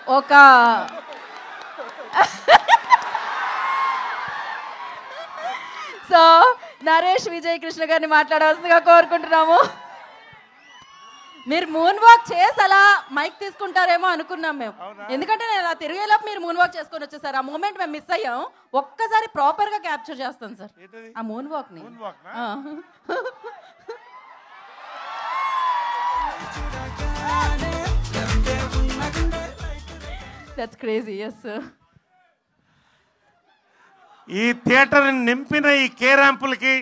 ఒక సో నరేష్ విజయ్ కృష్ణ గారిని మాట్లాడవలసిందిగా కోరుకుంటున్నాము. మీరు మూన్ వాక్ చేసి అలా మైక్ తీసుకుంటారేమో అనుకున్నాం మేము, ఎందుకంటే నేను అలా తిరిగేలోపు మీరు మూన్ వాక్ చేసుకొని వచ్చేసారు. ఆ మూమెంట్ మేము మిస్ అయ్యాం. ఒక్కసారి ప్రాపర్ గా క్యాప్చర్ చేస్తాను సార్ ఆ మూన్ వాక్ ని. That's crazy. yes sir. ఈ థియేటర్ నింపిన ఈ కే ర్యాంపులకి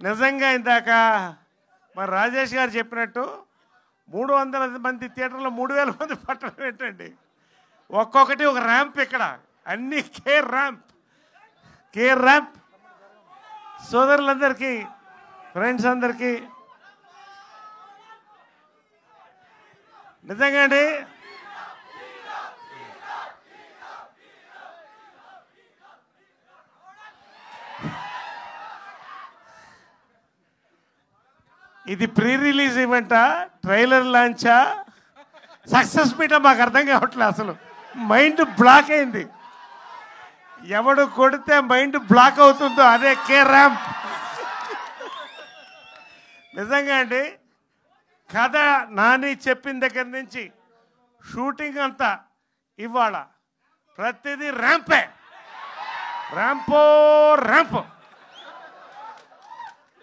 నిజంగా ఇందాక మరి రాజేష్ గారు చెప్పినట్టు 300 మంది థియేటర్లో 3000 మంది పట్టడం ఏంటండి? ఒక్కొక్కటి ఒక ర్యాంప్ ఇక్కడ, అన్ని కే ర్యాంప్. సోదరులందరికీ, ఫ్రెండ్స్ అందరికీ నిజంగా అండి ఇది pre release ఈవెంటా, trailer లాంచా, success meetha మాకు అర్థం కావట్లేదు. అసలు మైండ్ బ్లాక్ అయింది. ఎవడు కొడితే మైండ్ బ్లాక్ అవుతుందో అదే కే ర్యాంప్. నిజంగా అండి కథ నాని చెప్పిన దగ్గర నుంచి షూటింగ్ అంతా ఇవాళ ప్రతిదీ ర్యాంపే, ర్యాంప్.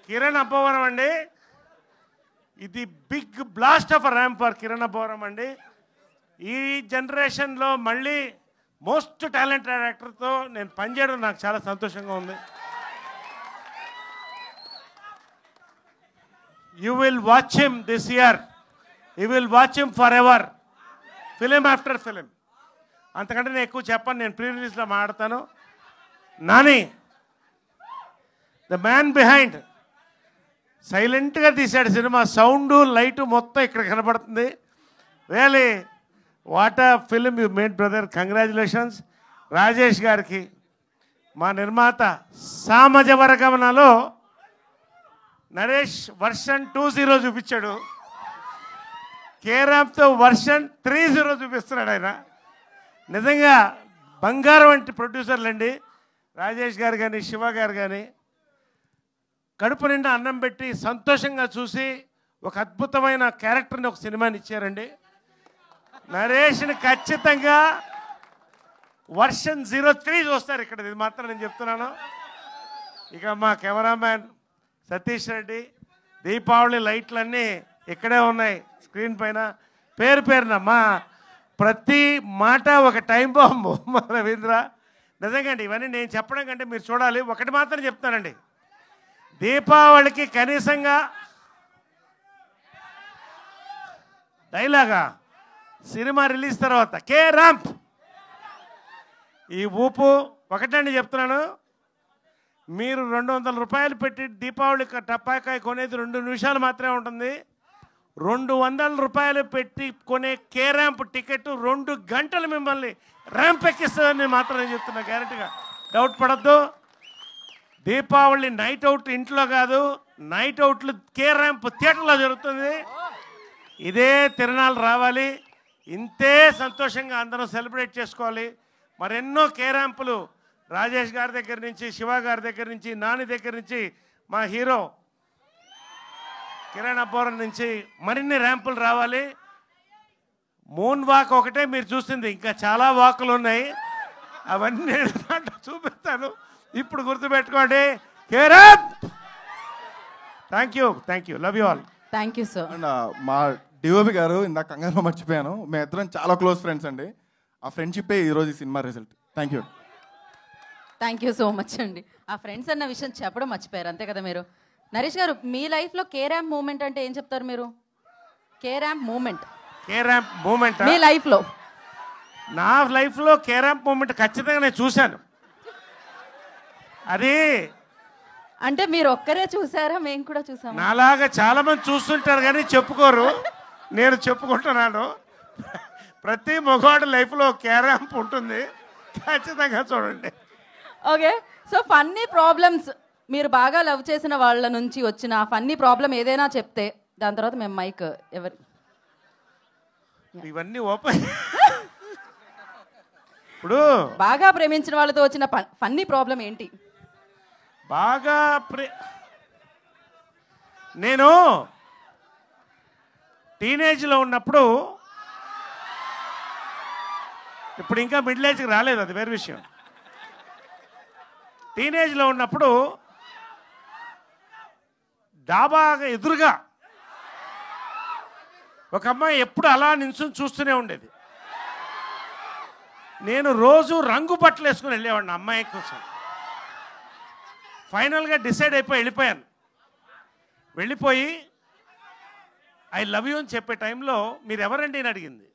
కిరణ్ అబ్బవరం అండి, ఇది big blast of ramp for Kiran Abbavaram అండి. ఈ జనరేషన్లో మళ్ళీ మోస్ట్ టాలెంటెడ్ యాక్టర్తో నేను పనిచేయడం నాకు చాలా సంతోషంగా ఉంది. You will watch him this year, you will watch him for ever, film after film. అంతకంటే నేను ఎక్కువ చెప్పను, నేను ప్రీ రిలీజ్లో మాట్లాడతాను. నాని ద మ్యాన్ బిహైండ్ సైలెంట్గా తీశాడు సినిమా. సౌండ్ లైటు మొత్తం ఇక్కడ కనబడుతుంది. Really what a film you made brother, congratulations. Rajesh గారికి మా నిర్మాత సామజవరగమనలో నరేష్ వర్షన్ 20 చూపించాడు, కే ర్యాంప్తో వర్షన్ 30 చూపిస్తున్నాడు ఆయన. నిజంగా బంగారం వంటి ప్రొడ్యూసర్లండి రాజేష్ గారు కానీ శివ గారు కానీ. కడుపు నిండా అన్నం పెట్టి సంతోషంగా చూసి ఒక అద్భుతమైన క్యారెక్టర్ని ఒక సినిమాని ఇచ్చారండి. నరేష్ని ఖచ్చితంగా వర్షన్ 03 చూస్తారు ఇక్కడ, ఇది మాత్రం నేను చెప్తున్నాను. ఇక మా కెమెరామ్యాన్ సతీష్ రెడ్డి, దీపావళి లైట్లన్నీ ఇక్కడే ఉన్నాయి స్క్రీన్ పైన, పేరున మా ప్రతి మాట ఒక టైం బాంబు మా రవీంద్ర. నిజంగా అండి ఇవన్నీ నేను చెప్పడం కంటే మీరు చూడాలి. ఒకటి మాత్రం చెప్తానండి, దీపావళికి కనీసంగా డైలాగా సినిమా రిలీజ్ తర్వాత కే ర్యాంప్ ఈ ఊపు ఒకటండి చెప్తున్నాను. మీరు 200 రూపాయలు పెట్టి దీపావళి టపాకాయ కొనేది 2 నిమిషాలు మాత్రమే ఉంటుంది. 200 రూపాయలు పెట్టి కొనే కే ర్యాంప్ టికెట్ 2 గంటలు మిమ్మల్ని ర్యాంప్ ఎక్కిస్తుందని మాత్రం నేను చెప్తున్నా, గ్యారెంటీగా, డౌట్ పడద్దు. దీపావళి నైట్ అవుట్ ఇంట్లో కాదు, నైట్ అవుట్లు కే ర్యాంప్ థియేటర్లో జరుగుతుంది. ఇదే తిరణాలు రావాలి, ఇంతే సంతోషంగా అందరం సెలబ్రేట్ చేసుకోవాలి. మరెన్నో కే ర్యాంపులు రాజేష్ గారి దగ్గర నుంచి, శివ గారి దగ్గర నుంచి, నాని దగ్గర నుంచి, మా హీరో కిరణ్ అబ్బవరం నుంచి మరిన్ని ర్యాంపులు రావాలి. మూన్ వాక్ ఒకటే మీరు చూస్తుంది, ఇంకా చాలా వాకులు ఉన్నాయి, అవన్నీ చూపిస్తాను. ఇప్పుడు గుర్తుపెట్టుకోండి, K ramp. Thank you, love you all. Thank you sir. And మా డిఓపి గారు ఇందాక కంగారులో మర్చిపోయాను, మేము ఇద్దరం చాలా క్లోజ్ ఫ్రెండ్స్ అండి. ఆ ఫ్రెండ్షిప్పే ఈరోజు ఈ cinema result. Thank you so much అండి. ఆ ఫ్రెండ్స్ అన్న విషయం చెప్పడం మర్చిపోయారు, అంతే కదా మీరు. నరేష్ గారు, మీ లైఫ్లో కే ర్యాంప్ మూమెంట్ అంటే ఏం చెప్తారు మీరు? కే ర్యాంప్ మూమెంట్ మీ లైఫ్లో? నా లైఫ్లో కే ర్యాంప్ మూమెంట్ ఖచ్చితంగా నేను చూశాను. అది అంటే మీరు ఒక్కరే చూసారా? మేము కూడా చూసాము. నాలాగా చాలా మంది చూస్తుంటారు కానీ చెప్పుకోరు, నేను చెప్పుకుంటున్నాను. ప్రతి మగవాడి లైఫ్లో కే ర్యాంప్ ఉంటుంది, ఖచ్చితంగా చూడండి. ఓకే, సో ఫన్నీ ప్రాబ్లమ్స్, మీరు బాగా లవ్ చేసిన వాళ్ళ నుంచి వచ్చిన ఫన్నీ ప్రాబ్లం ఏదైనా చెప్తే దాని తర్వాత మేము మైక్ ఎవరు ఇవన్నీ ఓపెన్. ఇప్పుడు బాగా ప్రేమించిన వాళ్ళతో వచ్చిన ఫన్నీ ప్రాబ్లం ఏంటి? బాగా నేను టీనేజ్లో ఉన్నప్పుడు, ఇప్పుడు ఇంకా మిడిల్ ఏజ్కి రాలేదు, అది వేరే విషయం. టీనేజ్లో ఉన్నప్పుడు డాబాగా ఎదురుగా ఒక అమ్మాయి ఎప్పుడు అలా నిల్చుని చూస్తూనే ఉండేది. నేను రోజు రంగు బట్టలు వేసుకుని వెళ్ళేవాడిని అమ్మాయి కోసం. ఫైనల్గా డిసైడ్ అయిపోయి వెళ్ళిపోయాను. వెళ్ళిపోయి ఐ లవ్ యూ అని చెప్పే టైంలో మీరు ఎవరండి అని అడిగింది.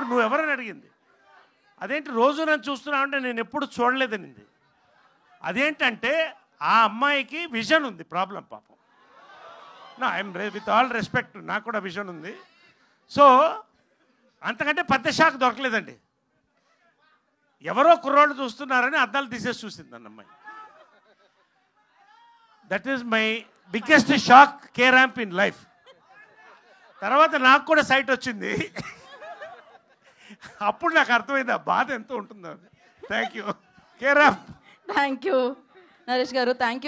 నువ్వెవరని అడిగింది. అదేంటి రోజు నన్ను చూస్తున్నావు అంటే నేను ఎప్పుడు చూడలేదనింది. అదేంటంటే ఆ అమ్మాయికి విజన్ ఉంది, ప్రాబ్లం పాపం. ఐఎమ్ విత్ ఆల్ రెస్పెక్ట్, నాకు కూడా విజన్ ఉంది. సో అంతకంటే పెద్ద షాక్ దొరకలేదండి. ఎవరో కుర్రోళ్ళు చూస్తున్నారని అద్దాలు తీసేసి చూసింది అన్న అమ్మాయి. That is my biggest shock K ramp in life. తర్వాత నాకు కూడా సైట్ వచ్చింది. అప్పుడు నాకు అర్థమైంది ఆ బాధ ఎంత ఉంటుందో. Thank U K ramp. Thank you Naresh గారు, థ్యాంక్ యూ.